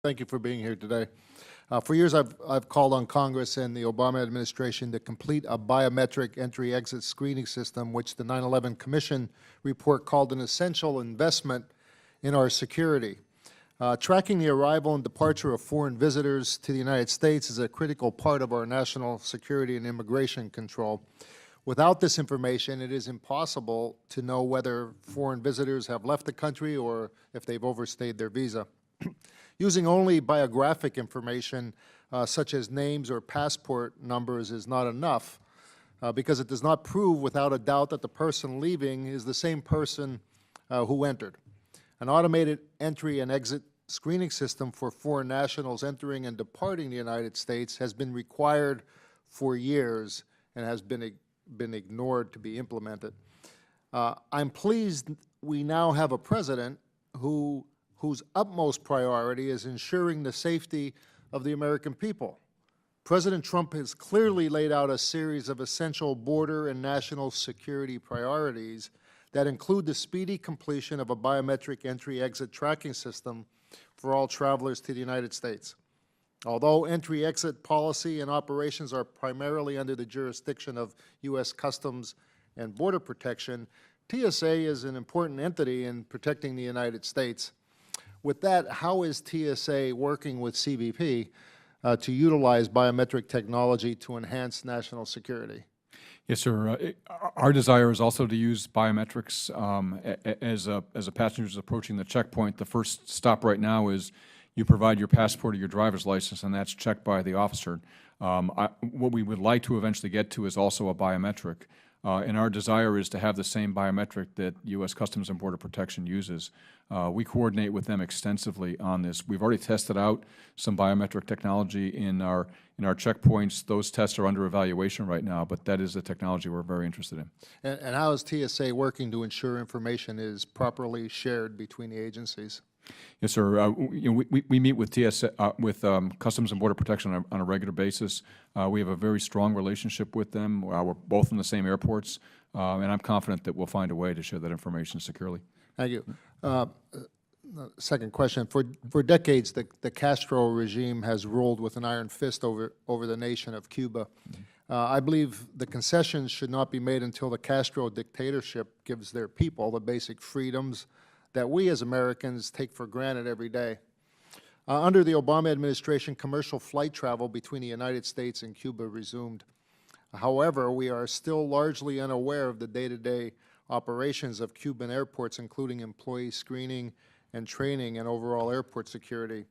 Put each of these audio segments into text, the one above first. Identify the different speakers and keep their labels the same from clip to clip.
Speaker 1: Thank you for being here today. For years, I've called on Congress and the Obama administration to complete a biometric entry-exit screening system, which the 9/11 Commission report called an essential investment in our security. Tracking the arrival and departure of foreign visitors to the United States is a critical part of our national security and immigration control. Without this information, it is impossible to know whether foreign visitors have left the country or if they've overstayed their visa. Using only biographic information, such as names or passport numbers, is not enough because it does not prove without a doubt that the person leaving is the same person who entered. An automated entry and exit screening system for foreign nationals entering and departing the United States has been required for years and has been ignored to be implemented. I'm pleased we now have a president whose utmost priority is ensuring the safety of the American people. President Trump has clearly laid out a series of essential border and national security priorities that include the speedy completion of a biometric entry-exit tracking system for all travelers to the United States. Although entry-exit policy and operations are primarily under the jurisdiction of U.S. Customs and Border Protection, TSA is an important entity in protecting the United States. With that, how is TSA working with CBP to utilize biometric technology to enhance national security?
Speaker 2: Yes, sir. Our desire is also to use biometrics as a passenger is approaching the checkpoint. The first stop right now is you provide your passport or your driver's license, and that's checked by the officer. What we would like to eventually get to is also a biometric. And our desire is to have the same biometric that U.S. Customs and Border Protection uses. We coordinate with them extensively on this. We've already tested out some biometric technology in our checkpoints. Those tests are under evaluation right now, but that is the technology we're very interested in.
Speaker 1: And how is TSA working to ensure information is properly shared between the agencies?
Speaker 2: Yes, sir. We meet with TSA, Customs and Border Protection on a regular basis. We have a very strong relationship with them. We're both in the same airports, and I'm confident that we'll find a way to share that information securely.
Speaker 1: Thank you. Second question. For decades, the Castro regime has ruled with an iron fist over the nation of Cuba. I believe the concessions should not be made until the Castro dictatorship gives their people the basic freedoms that we as Americans take for granted every day. Under the Obama administration, commercial flight travel between the United States and Cuba resumed. However, we are still largely unaware of the day-to-day operations of Cuban airports, including employee screening and training and overall airport security.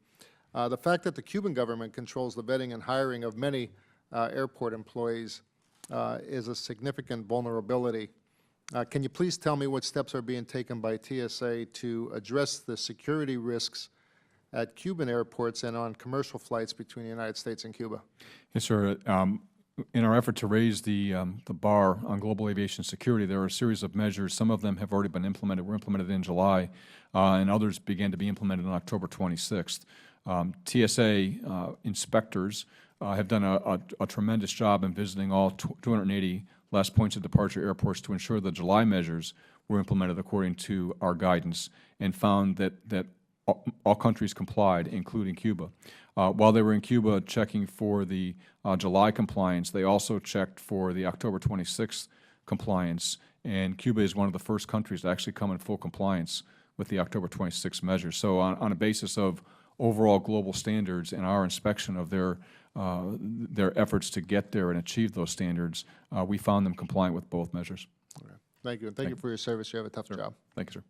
Speaker 1: The fact that the Cuban government controls the vetting and hiring of many airport employees is a significant vulnerability. Can you please tell me what steps are being taken by TSA to address the security risks at Cuban airports and on commercial flights between the United States and Cuba?
Speaker 2: Yes, sir. In our effort to raise the bar on global aviation security, there are a series of measures. Some of them have already been implemented. Were implemented in July, and others began to be implemented on October 26th. TSA inspectors have done a tremendous job in visiting all 280 last points of departure airports to ensure the July measures were implemented according to our guidance, and found that all countries complied, including Cuba. While they were in Cuba checking for the July compliance, they also checked for the October 26th compliance, and Cuba is one of the first countries to actually come in full compliance with the October 26th measures. So on a basis of overall global standards and our inspection of their efforts to get there and achieve those standards, we found them compliant with both measures.
Speaker 1: Thank you, and thank you for your service. You have a tough job.
Speaker 2: Thank you, sir.